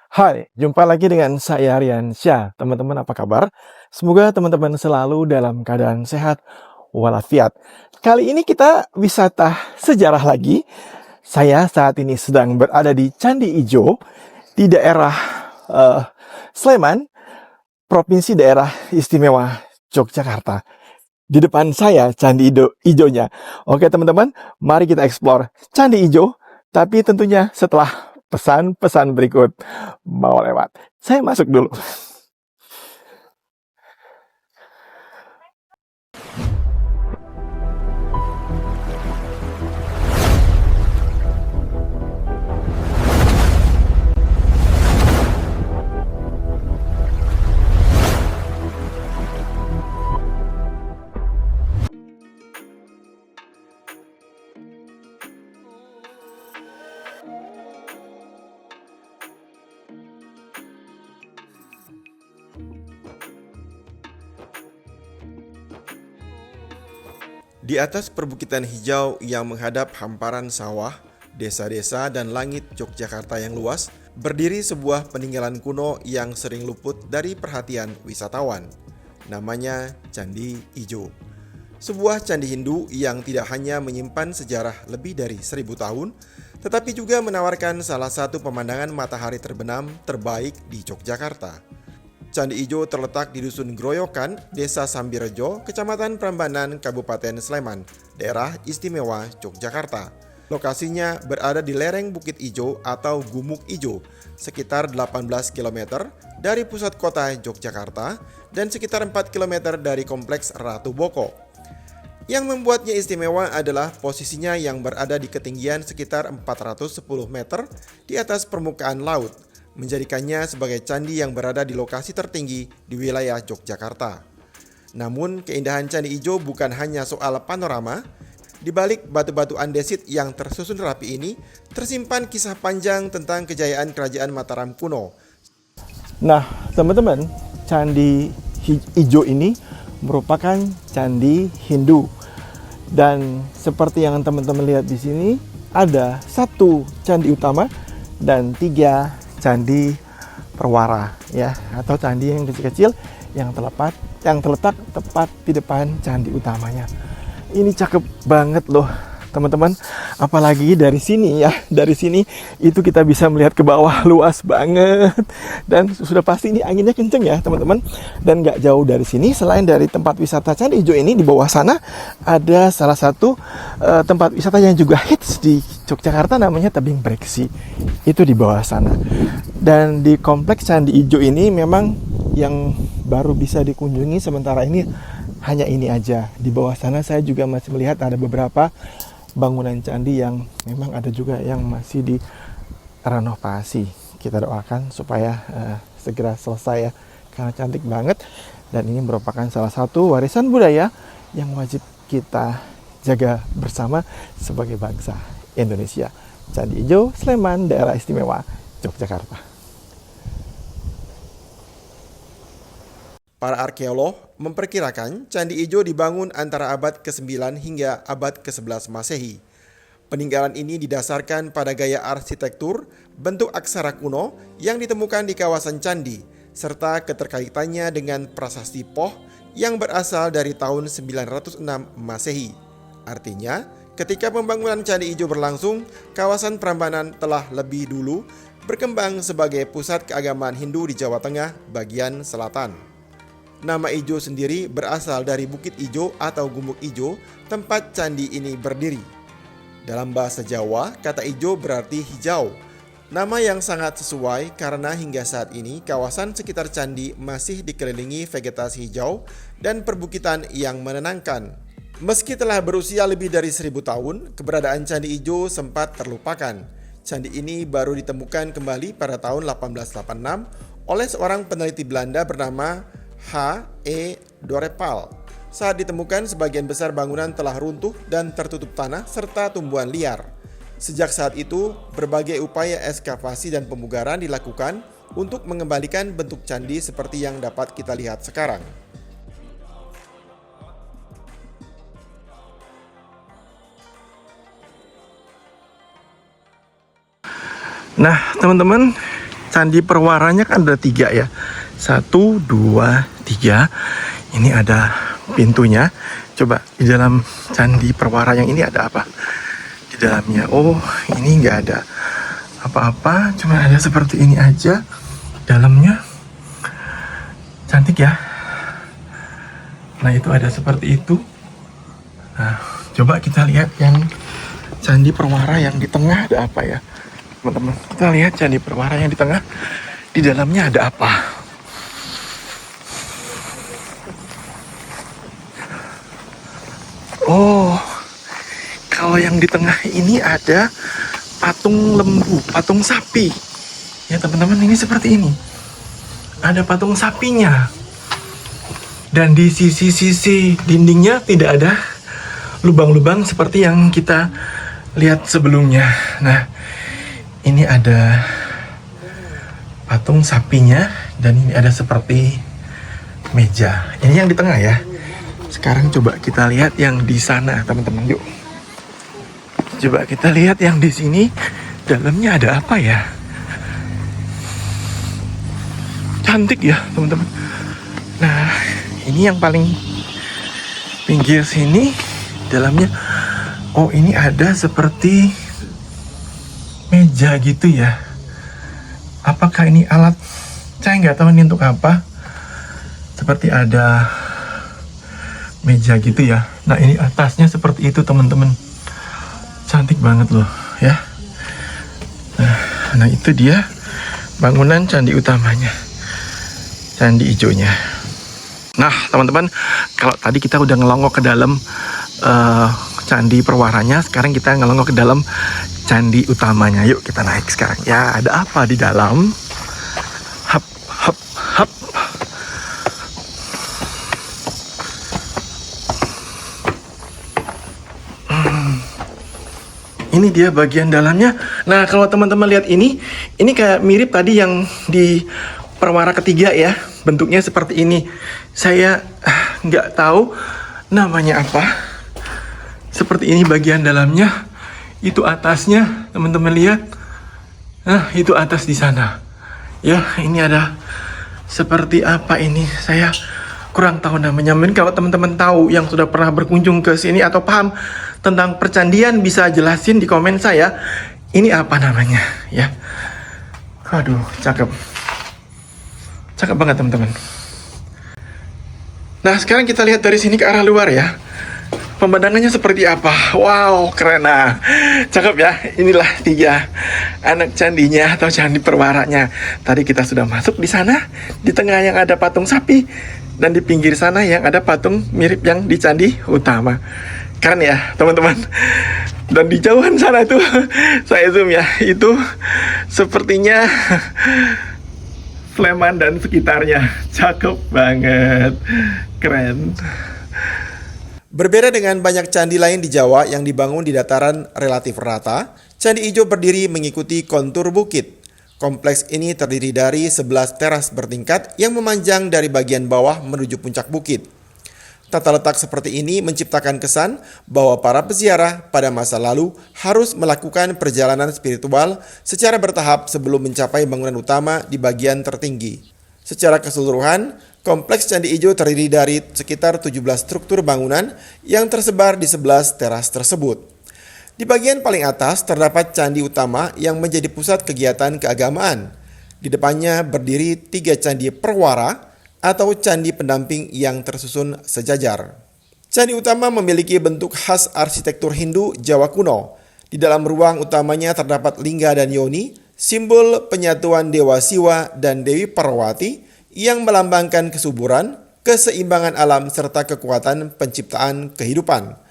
Hai, jumpa lagi dengan saya Rian Syah. Teman-teman apa kabar? Semoga teman-teman selalu dalam keadaan sehat walafiat. Kali ini kita wisata sejarah lagi. Saya saat ini sedang berada di Candi Ijo di daerah eh, Sleman, Provinsi Daerah Istimewa Yogyakarta. Di depan saya Candi Ijonya. Oke teman-teman, mari kita explore Candi Ijo, tapi tentunya setelah pesan-pesan berikut mau lewat. Saya masuk dulu. Di atas perbukitan hijau yang menghadap hamparan sawah, desa-desa dan langit Yogyakarta yang luas, berdiri sebuah peninggalan kuno yang sering luput dari perhatian wisatawan. Namanya Candi Ijo. Sebuah candi Hindu yang tidak hanya menyimpan sejarah lebih dari 1000 tahun, tetapi juga menawarkan salah satu pemandangan matahari terbenam terbaik di Yogyakarta. Candi Ijo terletak di Dusun Groyokan, Desa Sambirejo, Kecamatan Prambanan, Kabupaten Sleman, Daerah Istimewa Yogyakarta. Lokasinya berada di lereng Bukit Ijo atau Gumuk Ijo, sekitar 18 km dari pusat kota Yogyakarta dan sekitar 4 km dari Kompleks Ratu Boko. Yang membuatnya istimewa adalah posisinya yang berada di ketinggian sekitar 410 meter di atas permukaan laut, menjadikannya sebagai candi yang berada di lokasi tertinggi di wilayah Yogyakarta. Namun, keindahan Candi Ijo bukan hanya soal panorama. Di balik batu-batu andesit yang tersusun rapi ini, tersimpan kisah panjang tentang kejayaan Kerajaan Mataram kuno. Nah, teman-teman, Candi Ijo ini merupakan candi Hindu. Dan seperti yang teman-teman lihat di sini, ada 1 candi utama dan 3 candi perwara, ya, atau candi yang kecil-kecil yang terletak tepat di depan candi utamanya. Ini cakep banget loh, teman-teman. Apalagi dari sini ya, dari sini itu kita bisa melihat ke bawah, luas banget. Dan sudah pasti ini anginnya kenceng ya, teman-teman. Dan nggak jauh dari sini, selain dari tempat wisata Candi Ijo ini, di bawah sana ada salah satu tempat wisata yang juga hits di Yogyakarta, namanya Tebing Breksi. Itu di bawah sana. Dan di kompleks Candi Ijo ini memang yang baru bisa dikunjungi sementara ini hanya ini aja. Di bawah sana saya juga masih melihat ada beberapa bangunan candi yang memang ada juga yang masih direnovasi. Kita doakan supaya segera selesai ya, karena cantik banget. Dan ini merupakan salah satu warisan budaya yang wajib kita jaga bersama sebagai bangsa Indonesia. Candi Ijo, Sleman, Daerah Istimewa Yogyakarta. Para arkeolog memperkirakan Candi Ijo dibangun antara abad ke-9 hingga abad ke-11 Masehi. Peninggalan ini didasarkan pada gaya arsitektur bentuk aksara kuno yang ditemukan di kawasan candi, serta keterkaitannya dengan prasasti Poh yang berasal dari tahun 906 Masehi. Artinya, ketika pembangunan Candi Ijo berlangsung, kawasan Prambanan telah lebih dulu berkembang sebagai pusat keagamaan Hindu di Jawa Tengah bagian selatan. Nama Ijo sendiri berasal dari Bukit Ijo atau Gumuk Ijo, tempat candi ini berdiri. Dalam bahasa Jawa, kata Ijo berarti hijau. Nama yang sangat sesuai karena hingga saat ini kawasan sekitar candi masih dikelilingi vegetasi hijau dan perbukitan yang menenangkan. Meski telah berusia lebih dari 1000 tahun, keberadaan Candi Ijo sempat terlupakan. Candi ini baru ditemukan kembali pada tahun 1886 oleh seorang peneliti Belanda bernama H. E. Dorepal. Saat ditemukan, sebagian besar bangunan telah runtuh dan tertutup tanah serta tumbuhan liar. Sejak saat itu, berbagai upaya ekskavasi dan pemugaran dilakukan untuk mengembalikan bentuk candi seperti yang dapat kita lihat sekarang. Nah, teman-teman, candi perwaranya kan ada 3 ya. 1, 2, 3. Ini ada pintunya. Coba di dalam candi perwara yang ini ada apa? Di dalamnya, oh ini nggak ada apa-apa, cuma ada seperti ini aja. Dalamnya cantik ya. Nah itu ada seperti itu. Nah coba kita lihat yang candi perwara yang di tengah ada apa ya, teman-teman. Kita lihat candi perwara yang di tengah, di dalamnya ada apa. Oh, kalau yang di tengah ini ada patung lembu, patung sapi. Ya teman-teman, ini seperti ini. Ada patung sapinya. Dan di sisi-sisi dindingnya tidak ada lubang-lubang seperti yang kita lihat sebelumnya. Nah, ini ada patung sapinya dan ini ada seperti meja. Ini yang di tengah ya. Sekarang coba kita lihat yang di sana, teman-teman. Yuk. Coba kita lihat yang di sini. Dalamnya ada apa ya? Cantik ya, teman-teman. Nah, ini yang paling pinggir sini. Dalamnya, oh ini ada seperti meja gitu ya. Apakah ini alat? Saya nggak tahu ini untuk apa. Seperti ada meja gitu ya. Nah ini atasnya seperti itu teman-teman. Cantik banget loh ya. Nah itu dia bangunan candi utamanya, candi ijonya. Nah teman-teman, kalau tadi kita udah ngelongok ke dalam candi perwaranya, sekarang kita ngelongok ke dalam candi utamanya. Yuk kita naik sekarang. Ya ada apa di dalam? Hap hap hap. Ini dia bagian dalamnya. Nah, kalau teman-teman lihat ini kayak mirip tadi yang di perwara ketiga ya. Bentuknya seperti ini. Saya nggak tahu namanya apa. Seperti ini bagian dalamnya. Itu atasnya, teman-teman lihat. Nah, itu atas di sana. Ya, ini ada seperti apa ini? Saya kurang tahu namanya. Mungkin kalau teman-teman tahu yang sudah pernah berkunjung ke sini atau paham tentang percandian, bisa jelasin di komen saya. Ini apa namanya ya? Aduh, cakep. Cakep banget teman-teman. Nah, sekarang kita lihat dari sini ke arah luar ya. Pemandangannya seperti apa? Wow, keren. Nah, cakep ya. Inilah 3 anak candinya atau candi perwaranya. Tadi kita sudah masuk di sana. Di tengah yang ada patung sapi. Dan di pinggir sana yang ada patung mirip yang di candi utama. Keren ya teman-teman. Dan di jauhan sana itu saya zoom ya, itu sepertinya Sleman dan sekitarnya. Cakep banget. Keren. Berbeda dengan banyak candi lain di Jawa yang dibangun di dataran relatif rata, Candi Ijo berdiri mengikuti kontur bukit. Kompleks ini terdiri dari 11 teras bertingkat yang memanjang dari bagian bawah menuju puncak bukit. Tata letak seperti ini menciptakan kesan bahwa para peziarah pada masa lalu harus melakukan perjalanan spiritual secara bertahap sebelum mencapai bangunan utama di bagian tertinggi. Secara keseluruhan, kompleks Candi Ijo terdiri dari sekitar 17 struktur bangunan yang tersebar di 11 teras tersebut. Di bagian paling atas terdapat candi utama yang menjadi pusat kegiatan keagamaan. Di depannya berdiri 3 candi perwara atau candi pendamping yang tersusun sejajar. Candi utama memiliki bentuk khas arsitektur Hindu Jawa kuno. Di dalam ruang utamanya terdapat lingga dan yoni, simbol penyatuan Dewa Siwa dan Dewi Parwati yang melambangkan kesuburan, keseimbangan alam serta kekuatan penciptaan kehidupan.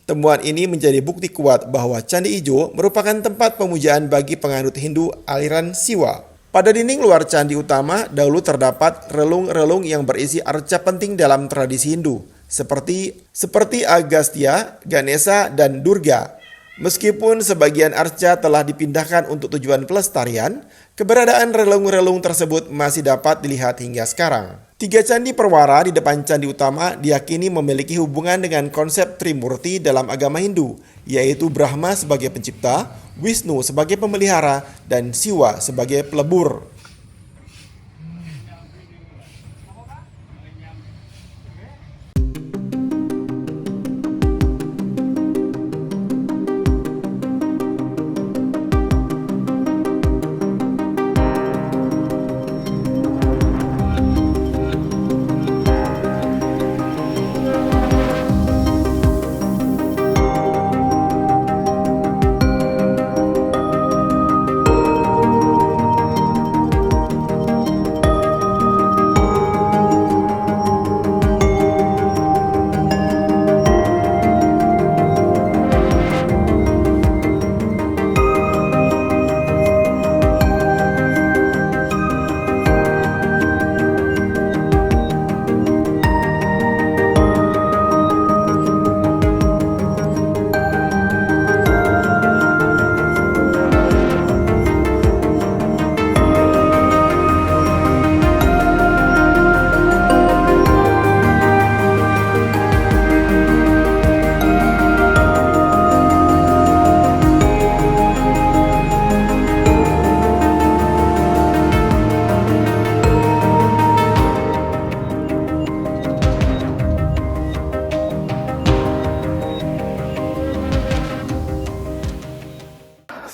Temuan ini menjadi bukti kuat bahwa Candi Ijo merupakan tempat pemujaan bagi penganut Hindu aliran Siwa. Pada dinding luar candi utama dahulu terdapat relung-relung yang berisi arca penting dalam tradisi Hindu, seperti Agastya, Ganesha, dan Durga. Meskipun sebagian arca telah dipindahkan untuk tujuan pelestarian, keberadaan relung-relung tersebut masih dapat dilihat hingga sekarang. Tiga candi perwara di depan candi utama diyakini memiliki hubungan dengan konsep Trimurti dalam agama Hindu, yaitu Brahma sebagai pencipta, Wisnu sebagai pemelihara, dan Siwa sebagai pelebur.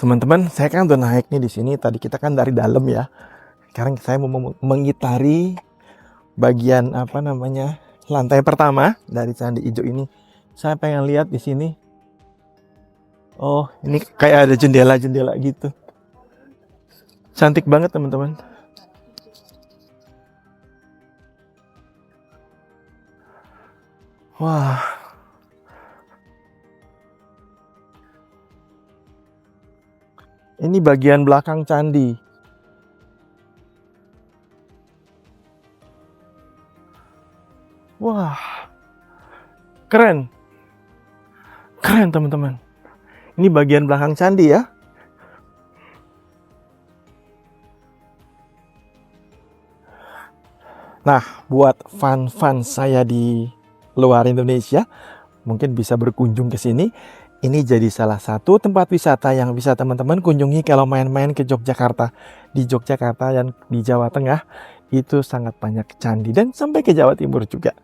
Teman-teman, saya kan udah naik nih di sini. Tadi kita kan dari dalam ya. Sekarang saya mau mengitari bagian lantai pertama dari Candi Ijo ini. Saya pengen lihat di sini. Oh, ini kayak ada jendela-jendela gitu. Cantik banget teman-teman. Wah. Ini bagian belakang candi. Wah. Keren. Keren teman-teman. Ini bagian belakang candi ya. Nah, buat fun-fun saya di luar Indonesia, mungkin bisa berkunjung ke sini. Ini jadi salah satu tempat wisata yang bisa teman-teman kunjungi kalau main-main ke Yogyakarta. Di Yogyakarta dan di Jawa Tengah itu sangat banyak candi dan sampai ke Jawa Timur juga.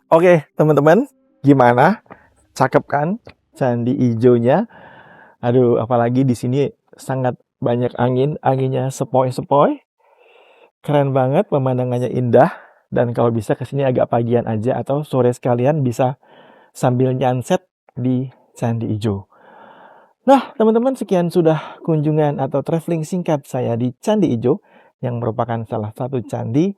Oke, teman-teman, gimana? Cakep kan Candi Ijonya? Aduh, apalagi di sini sangat banyak angin, anginnya sepoi-sepoi. Keren banget, pemandangannya indah. Dan kalau bisa ke sini agak pagian aja atau sore sekalian bisa sambil nyanset di Candi Ijo. Nah, teman-teman, sekian sudah kunjungan atau traveling singkat saya di Candi Ijo yang merupakan salah satu candi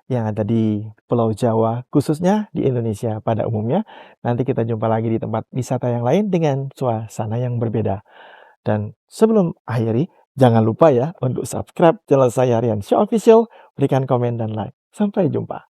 yang ada di Pulau Jawa, khususnya di Indonesia pada umumnya. Nanti kita jumpa lagi di tempat wisata yang lain dengan suasana yang berbeda. Dan sebelum akhiri, jangan lupa ya untuk subscribe channel saya Rian Syah Official, berikan komen dan like. Sampai jumpa.